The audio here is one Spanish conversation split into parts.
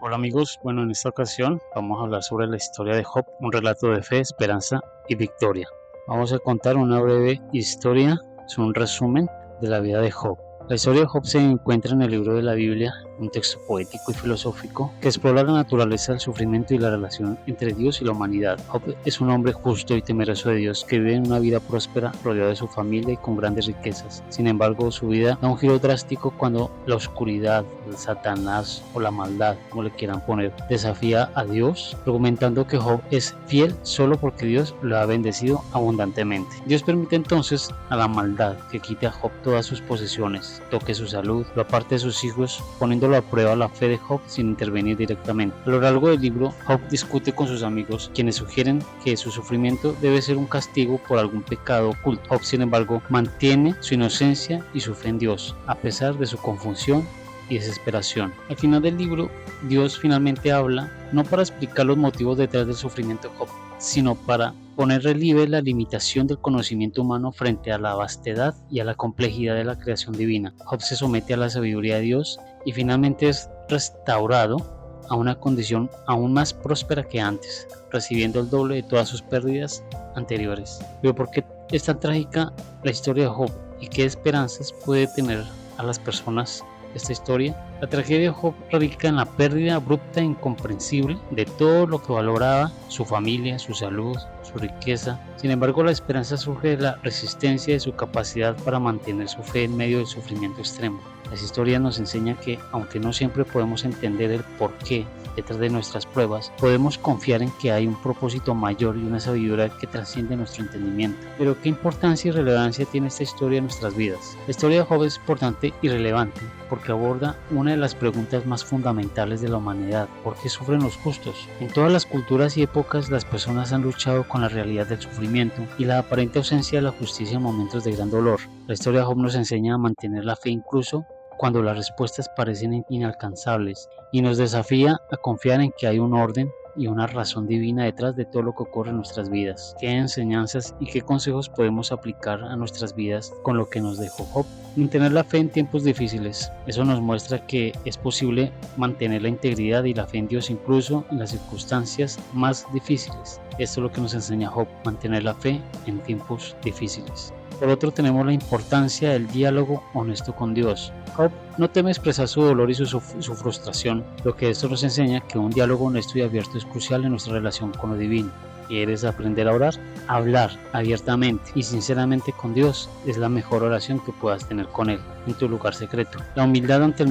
Hola amigos, bueno, en esta ocasión vamos a hablar sobre la historia de Job, un relato de fe, esperanza y victoria. Vamos a contar una breve historia, es un resumen de la vida de Job. La historia de Job se encuentra en el libro de la Biblia, un texto poético y filosófico que explora la naturaleza del sufrimiento y la relación entre Dios y la humanidad. Job es un hombre justo y temeroso de Dios que vive en una vida próspera, rodeado de su familia y con grandes riquezas. Sin embargo, su vida da un giro drástico cuando la oscuridad, el Satanás o la maldad, como le quieran poner, desafía a Dios, argumentando que Job es fiel solo porque Dios lo ha bendecido abundantemente. Dios permite entonces a la maldad que quite a Job todas sus posesiones, toque su salud, lo aparte de sus hijos, poniéndolo a prueba la fe de Job sin intervenir directamente. A lo largo del libro, Job discute con sus amigos, quienes sugieren que su sufrimiento debe ser un castigo por algún pecado oculto. Job, sin embargo, mantiene su inocencia y su fe en Dios, a pesar de su confusión y desesperación. Al final del libro, Dios finalmente habla, no para explicar los motivos detrás del sufrimiento de Job, sino para poner relieve la limitación del conocimiento humano frente a la vastedad y a la complejidad de la creación divina. Job se somete a la sabiduría de Dios y finalmente es restaurado a una condición aún más próspera que antes, recibiendo el doble de todas sus pérdidas anteriores. Pero ¿por qué es tan trágica la historia de Job y qué esperanzas puede tener a las personas esta historia? La tragedia de Job radica en la pérdida abrupta e incomprensible de todo lo que valoraba, su familia, su salud, su riqueza. Sin embargo, la esperanza surge de la resistencia de su capacidad para mantener su fe en medio del sufrimiento extremo. Las historias nos enseñan que, aunque no siempre podemos entender el porqué detrás de nuestras pruebas, podemos confiar en que hay un propósito mayor y una sabiduría que trasciende nuestro entendimiento. Pero ¿qué importancia y relevancia tiene esta historia en nuestras vidas? La historia de Job es importante y relevante porque aborda una de las preguntas más fundamentales de la humanidad: ¿por qué sufren los justos? En todas las culturas y épocas, las personas han luchado con la realidad del sufrimiento y la aparente ausencia de la justicia en momentos de gran dolor. La historia de Job nos enseña a mantener la fe incluso cuando las respuestas parecen inalcanzables, y nos desafía a confiar en que hay un orden y una razón divina detrás de todo lo que ocurre en nuestras vidas. ¿Qué enseñanzas y qué consejos podemos aplicar a nuestras vidas con lo que nos dejó Job? Mantener la fe en tiempos difíciles. Eso nos muestra que es posible mantener la integridad y la fe en Dios incluso en las circunstancias más difíciles. Esto es lo que nos enseña Job, mantener la fe en tiempos difíciles. Por otro, tenemos la importancia del diálogo honesto con Dios. Job no teme expresar su dolor y su frustración, lo que esto nos enseña que un diálogo honesto y abierto es crucial en nuestra relación con lo divino. ¿Quieres aprender a orar? Hablar abiertamente y sinceramente con Dios es la mejor oración que puedas tener con Él en tu lugar secreto. La humildad ante el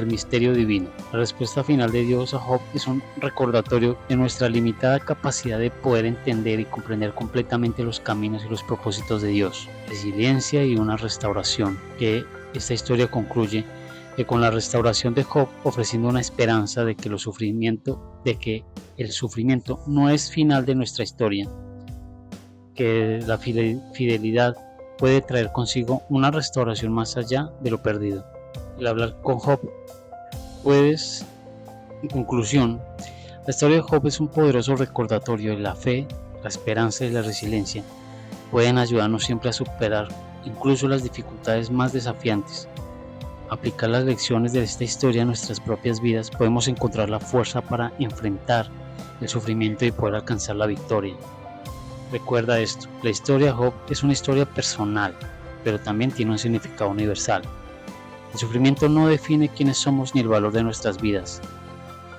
misterio divino. La respuesta final de Dios a Job es un recordatorio de nuestra limitada capacidad de poder entender y comprender completamente los caminos y los propósitos de Dios. Resiliencia y una restauración, que esta historia concluye con la restauración de Job ofreciendo una esperanza de que el sufrimiento no es final de nuestra historia, que la fidelidad puede traer consigo una restauración más allá de lo perdido. El hablar con Job en conclusión, la historia de Job es un poderoso recordatorio de la fe, la esperanza y la resiliencia. Pueden ayudarnos siempre a superar incluso las dificultades más desafiantes. Aplicar las lecciones de esta historia a nuestras propias vidas, podemos encontrar la fuerza para enfrentar el sufrimiento y poder alcanzar la victoria. Recuerda esto, la historia de Job es una historia personal, pero también tiene un significado universal. El sufrimiento no define quiénes somos ni el valor de nuestras vidas.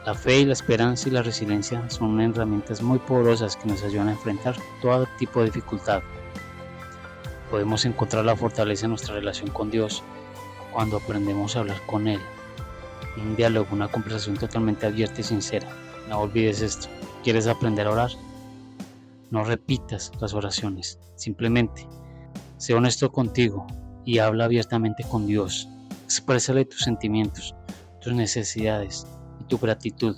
La fe y la esperanza y la resiliencia son herramientas muy poderosas que nos ayudan a enfrentar todo tipo de dificultad. Podemos encontrar la fortaleza en nuestra relación con Dios cuando aprendemos a hablar con Él. Un diálogo, una conversación totalmente abierta y sincera. No olvides esto. ¿Quieres aprender a orar? No repitas las oraciones. Simplemente sé honesto contigo y habla abiertamente con Dios. Exprésale tus sentimientos, tus necesidades y tu gratitud.